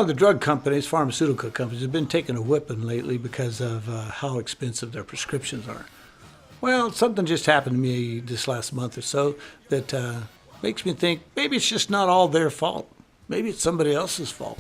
The drug companies, pharmaceutical companies, have been taking a whipping lately because of how expensive their prescriptions are. Well, something just happened to me this last month or so that makes me think maybe it's just not all their fault. Maybe it's somebody else's fault.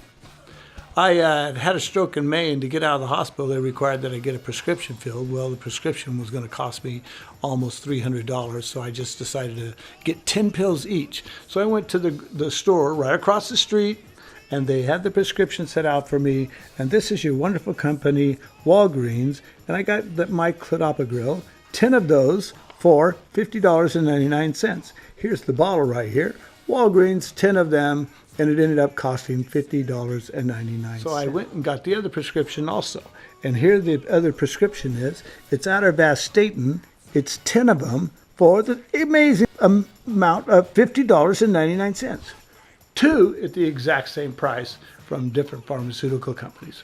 I had a stroke in May, and to get out of the hospital, they required that I get a prescription filled. Well, the prescription was going to cost me almost $300, so I just decided to get 10 pills each. So I went to the store right across the street, and they had the prescription set out for me. And this is your wonderful company, Walgreens, and I got my clopidogrel, 10 of those for $50.99. Here's the bottle right here. Walgreens, 10 of them, and it ended up costing $50.99. So I went and got the other prescription also. And here the other prescription is. It's atorvastatin. It's 10 of them for the amazing amount of $50.99. 2 at the exact same price from different pharmaceutical companies.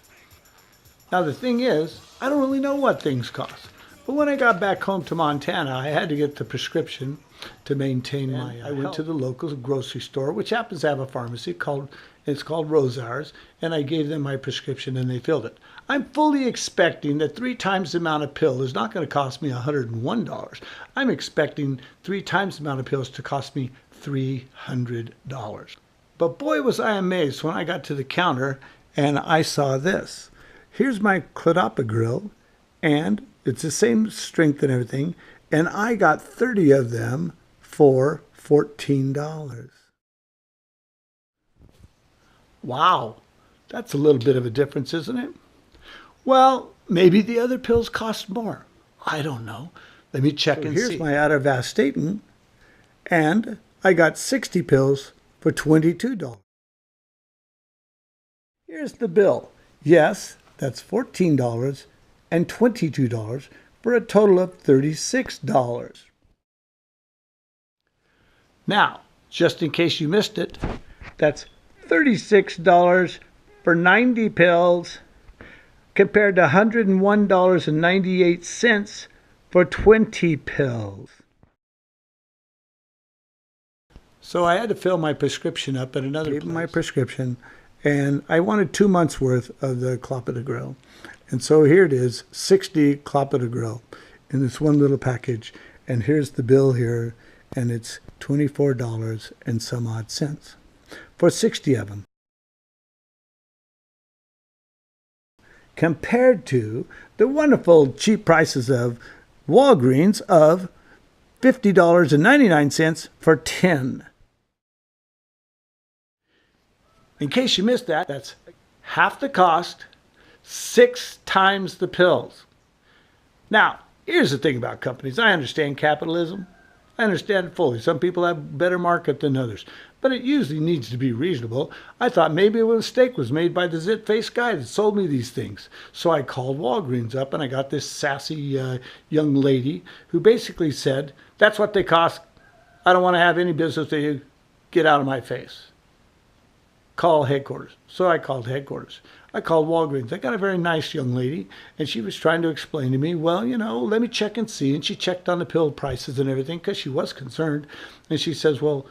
Now the thing is, I don't really know what things cost. But when I got back home to Montana, I had to get the prescription to maintain my I went to the local grocery store, which happens to have a pharmacy it's called Rosar's, and I gave them my prescription and they filled it. I'm fully expecting that 3 times the amount of pill is not going to cost me $101. I'm expecting 3 times the amount of pills to cost me $300. But boy, was I amazed when I got to the counter and I saw this. Here's my clopidogrel, and it's the same strength and everything, and I got 30 of them for $14. Wow, that's a little bit of a difference, isn't it? Well, maybe the other pills cost more. I don't know. Let me check and see. Here's my atorvastatin, and I got 60 pills for $22. Here's the bill. Yes, that's $14 and $22 for a total of $36. Now, just in case you missed it, that's $36 for 90 pills compared to $101.98 for 20 pills. So I had to fill my prescription up at another place. My prescription, and I wanted 2 months worth of the clopidogrel. And so here it is, 60 clopidogrel in this one little package. And here's the bill here, and it's $24 and some odd cents for 60 of them. Compared to the wonderful cheap prices of Walgreens of $50.99 for 10. In case you missed that, that's half the cost, 6 times the pills. Now, here's the thing about companies. I understand capitalism. I understand it fully. Some people have better market than others, but it usually needs to be reasonable. I thought maybe a mistake was made by the zit-faced guy that sold me these things. So I called Walgreens up, and I got this sassy young lady who basically said, that's what they cost. I don't want to have any business with you. Get out of my face. Call headquarters. So I called headquarters. I called Walgreens. I got a very nice young lady, and she was trying to explain to me, well, let me check and see. And she checked on the pill prices and everything because she was concerned. And she says, well,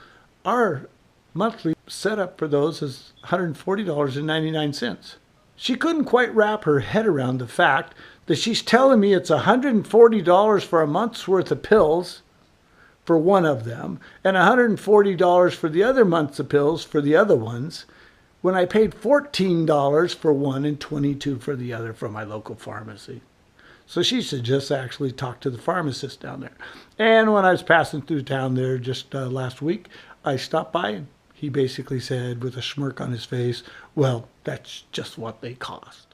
our monthly setup for those is $140.99. She couldn't quite wrap her head around the fact that she's telling me it's $140 for a month's worth of pills for one of them, and $140 for the other months of pills for the other ones, when I paid $14 for one and $22 for the other from my local pharmacy. So she should just actually talk to the pharmacist down there. And when I was passing through town there just last week, I stopped by, and he basically said with a smirk on his face, well, that's just what they cost.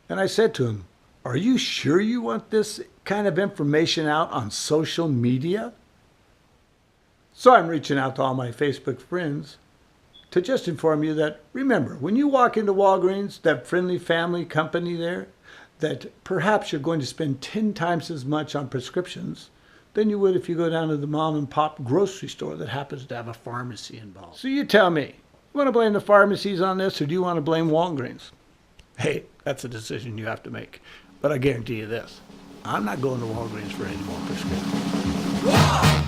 And I said to him, are you sure you want this kind of information out on social media? So I'm reaching out to all my Facebook friends to just inform you that, remember, when you walk into Walgreens, that friendly family company there, that perhaps you're going to spend 10 times as much on prescriptions than you would if you go down to the mom and pop grocery store that happens to have a pharmacy involved. So you tell me, you want to blame the pharmacies on this, or do you want to blame Walgreens? Hey, that's a decision you have to make. But I guarantee you this, I'm not going to Walgreens for any more prescriptions.